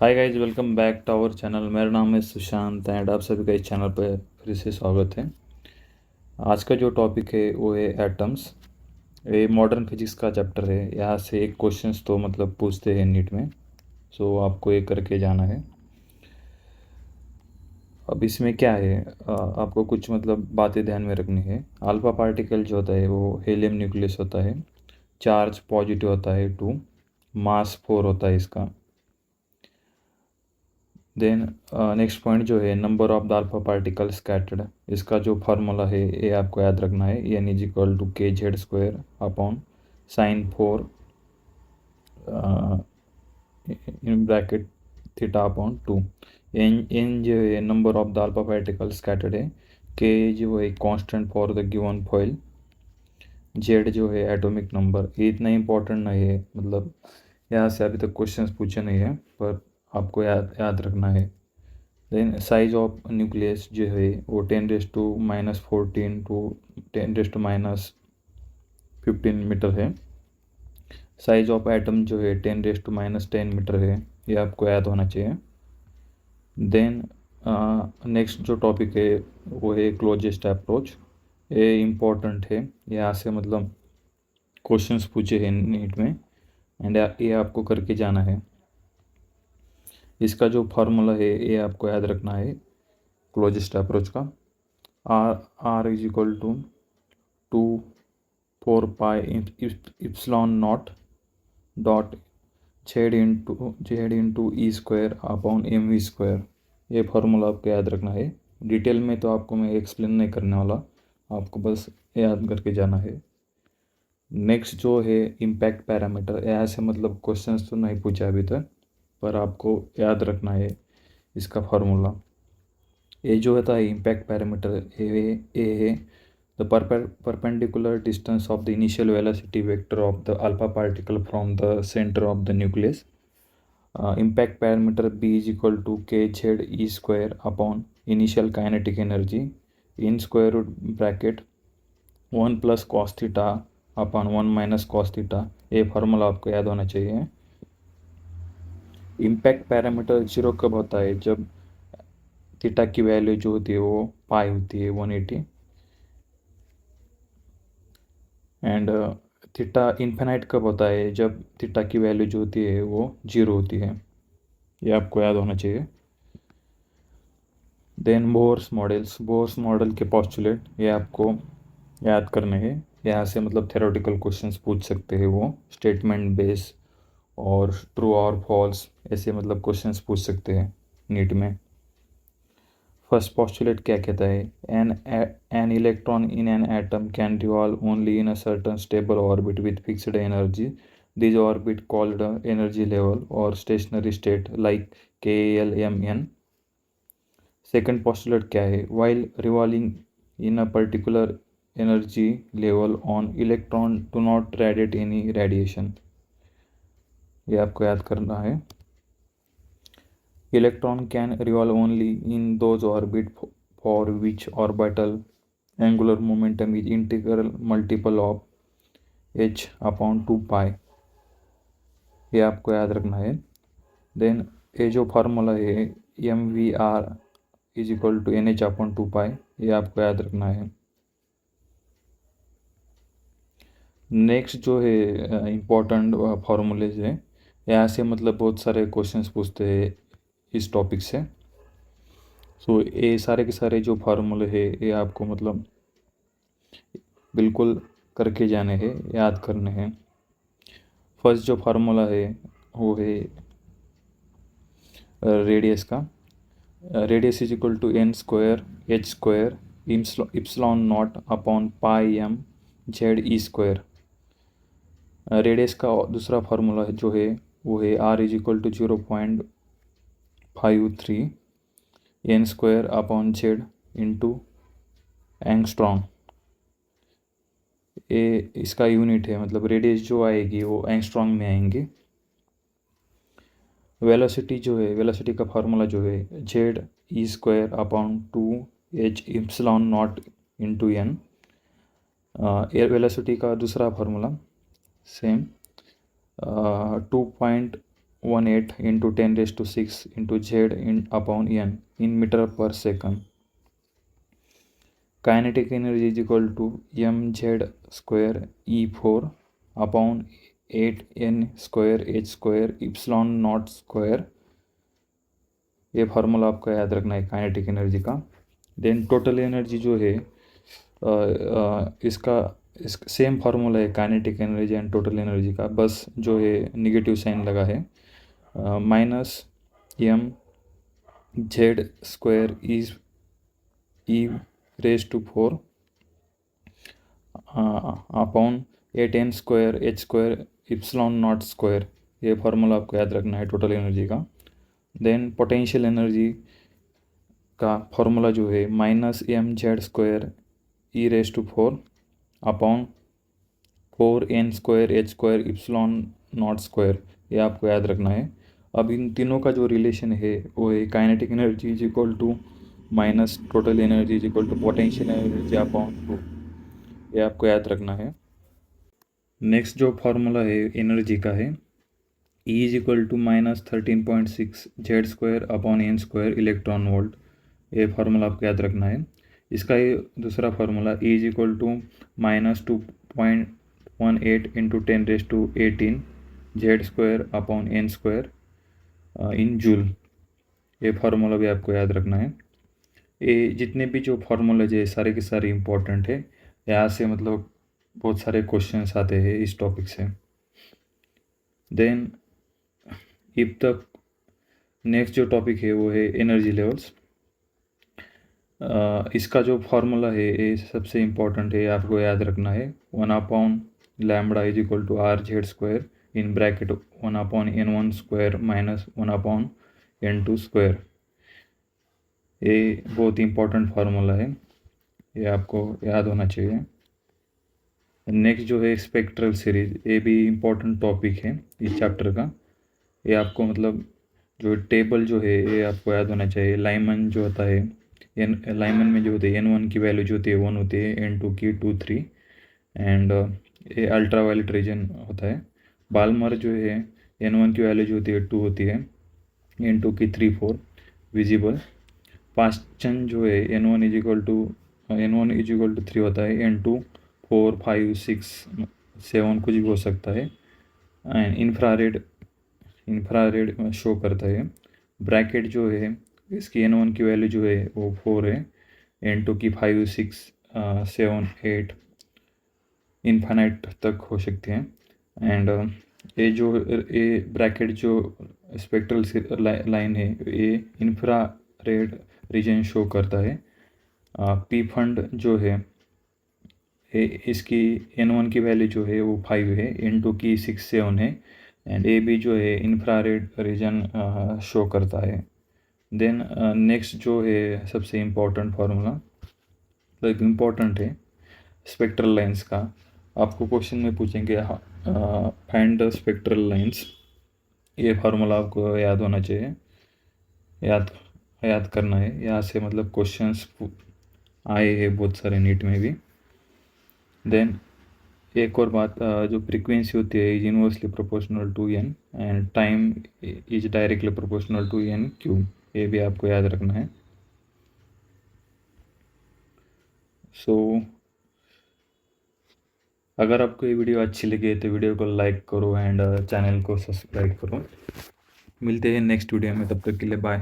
Hi guys, welcome back to our channel. मेरा नाम है सुशांत एंड आप सभी का इस चैनल पर फिर से स्वागत है। आज का जो टॉपिक है वो है एटम्स। ये मॉडर्न फिजिक्स का चैप्टर है। यहाँ से एक क्वेश्चंस तो मतलब पूछते हैं नीट में, सो आपको ये करके जाना है। अब इसमें क्या है, आपको कुछ मतलब बातें ध्यान में रखनी है। अल्फा पार्टिकल जो होता है वो हीलियम न्यूक्लियस होता है। चार्ज पॉजिटिव होता है 2, मास 4 होता है इसका। देन नेक्स्ट पॉइंट जो है number of the alpha particle scattered. इसका जो फार्मूला है ये आपको याद रखना है। N is equal to K Z square upon sine 4 in bracket theta upon 2। N जो है number of the alpha particle scattered है। के जो है constant for the given foil. Z जो है एटॉमिक नंबर। ये इतना इंपॉर्टेंट नहीं है, मतलब यहाँ से अभी तक क्वेश्चंस पूछे नहीं है, पर आपको याद याद रखना है। देन साइज ऑफ न्यूक्लियस जो है वो 10⁻14 टू 10⁻15 मीटर है। साइज ऑफ एटम जो है 10⁻10 मीटर है। ये आपको याद होना चाहिए। देन नेक्स्ट जो टॉपिक है वो है क्लोजेस्ट अप्रोच। ये इम्पोर्टेंट है, यहाँ से मतलब क्वेश्चंस पूछे हैं नीट में एंड ये आपको करके जाना है। इसका जो फार्मूला है ये आपको याद रखना है क्लोजेस्ट अप्रोच का। R is equal to 2 4 pi epsilon naught dot Z into E square upon M V square. ये फार्मूला आपको याद रखना है। डिटेल में तो आपको मैं एक्सप्लेन नहीं करने वाला, आपको बस याद करके जाना है। नेक्स्ट जो है इम्पैक्ट पैरामीटर। ऐसे मतलब क्वेश्चंस तो नहीं पूछा अभी तक, पर आपको याद रखना है इसका फार्मूला। ये जो होता है इम्पैक्ट पैरामीटर, ये है the perpendicular distance of the initial velocity vector of the alpha particle from the center of the nucleus. Impact parameter B is equal to kz e square upon initial kinetic energy in square root bracket 1 plus cos theta upon 1 minus cos theta। ये formula आपको याद होना चाहिए। Impact parameter zero कब होता है? जब theta की वैल्यू जो होती है वो पाई होती है 180, एंड थीटा इन्फिनाइट कब होता है? जब थीटा की वैल्यू जो होती है वो जीरो होती है। ये आपको याद होना चाहिए। देन बोर्स मॉडल के पॉस्टुलेट, ये आपको याद करने हैं। यहाँ से मतलब थ्योरेटिकल क्वेश्चंस पूछ सकते हैं वो, स्टेटमेंट बेस और ट्रू और फॉल्स ऐसे मतलब क्वेश्चंस पूछ सकते हैं नीट में। फर्स्ट पॉस्टुलेट क्या कहता है? An electron in an atom can revolve only in a certain stable orbit with fixed energy. This orbit called energy level और stationary state like KLMN। Second postulate क्या है? While revolving in a particular energy level on electron do not radiate any radiation. ये आपको याद करना है। Electron can revolve only in those orbits for which orbital angular momentum is integral multiple of h upon 2 pi। ये आपको याद रखना है। देन ये जो फार्मूला है MVR is equal to NH upon 2 pi, ये आपको याद रखना है। नेक्स्ट जो है इम्पोर्टेंट फार्मूलेज है, यहाँ से मतलब बहुत सारे क्वेश्चंस पूछते हैं इस टॉपिक से। सो ये सारे के सारे जो फार्मूले है ये आपको मतलब बिल्कुल करके जाने हैं, याद करने हैं। फर्स्ट जो फार्मूला है वो है रेडियस का। Radius is equal to n square h square epsilon naught upon pi m Z E square. Radius का दूसरा फार्मूला जो है वो है r is equal to 0.53 n square upon Z into angstrom. ये इसका यूनिट है, मतलब रेडियस जो आएगी वो एंगस्ट्रॉम में आएंगे। वेलोसिटी जो है, वेलोसिटी का फार्मूला जो है Z E square upon 2h epsilon naught into n। एयर वेलोसिटी का दूसरा formula same 2.1 18 into 10⁶ into Z in upon N in metre per second. Kinetic energy is equal to mz² E4 upon 8n² h² epsilon naught square. ये formula आपको याद रखना है kinetic energy का. Then total energy जो है इसका same formula है kinetic energy and total energy का, बस जो है निगेटिव साइन लगा है. Minus mz² is e⁴ upon 8n² h² epsilon naught square. ये फार्मूला आपको याद रखना है टोटल एनर्जी का. देन पोटेंशियल एनर्जी का फार्मूला जो है minus mz² e⁴ upon 4n² h² epsilon naught square. ये आपको याद रखना है. अब इन तीनों का जो रिलेशन है वो है kinetic energy is equal to minus total energy is equal to potential energy upon 2. ये आपको याद रखना है. नेक्स्ट जो फार्मूला है एनर्जी का है E is equal to minus 13.6 Z² upon n² electron volt. ये फार्मूला आपको याद रखना है. इसका ये दूसरा formula E is equal to minus 2.18 into 10⁻18 Z² upon n² in joule. ये फार्मूला भी आपको याद रखना है. ये जितने भी जो फार्मूलाज है सारे के सारे इम्पोर्टेंट है. यहाँ से मतलब बहुत सारे क्वेश्चंस आते हैं इस टॉपिक से. देन अब तक नेक्स्ट जो टॉपिक है वो है एनर्जी लेवल्स. इसका जो फार्मूला है ये सबसे इम्पोर्टेंट है, आपको याद रखना है. 1/λ is equal to RZ² in bracket 1/n1² minus 1/n2². ये बहुत इम्पोर्टेंट फार्मूला है, ये आपको याद होना चाहिए. नेक्स्ट जो है स्पेक्ट्रल सीरीज, ये भी इम्पोर्टेंट टॉपिक है इस चैप्टर का. ये आपको मतलब जो टेबल जो है ये आपको याद होना चाहिए. लाइमन जो होता है लाइमन में जो होती है n1 की वैल्यू जो होती है 1 होती है, n2 की 2 3 एंड ये अल्ट्रा वायलेट रीजन होता है. बाल्मर जो है n1 की वैल्यू जो होती है 2 होती है, n2 की 3 4 विजिबल. पास्चन जो है n1 इज इक्वल टू 3 होता है, n2 4 5 6 7 कुछ भी हो सकता है. एंड इंफ्रारेड शो करता है. ब्रैकेट जो है इसकी n1 की वैल्यू जो है वो 4 है, n2 की 5 6 7 8 इन्फाइनाइट तक हो सकते हैं. एंड ये ब्रैकेट जो स्पेक्ट्रल लाइन है ये इंफ्रारेड रीजन शो करता है. पी फंड जो है इसकी n1 की वैल्यू जो है वो 5 है, n2 की 6 7 है एंड ए बी जो है इंफ्रारेड रीजन शो करता है. देन नेक्स्ट जो है सबसे इम्पोर्टेंट फार्मूला लाइक इम्पोर्टेंट है स्पेक्ट्रल लाइंस का. आपको क्वेश्चन में पूछेंगे फाइंड द स्पेक्ट्रल लाइंस. ये फार्मूला आपको याद होना चाहिए, याद करना है. यहाँ से मतलब क्वेश्चंस आए हैं बहुत सारे नीट में भी. देन एक और बात, जो फ्रीक्वेंसी होती है is inversely proportional to n and time is directly proportional to n³. ये भी आपको याद रखना है. सो अगर आपको ये वीडियो अच्छी लगे तो वीडियो को लाइक करो एंड चैनल को सब्सक्राइब करो. मिलते हैं नेक्स्ट वीडियो में, तब तक के लिए बाय.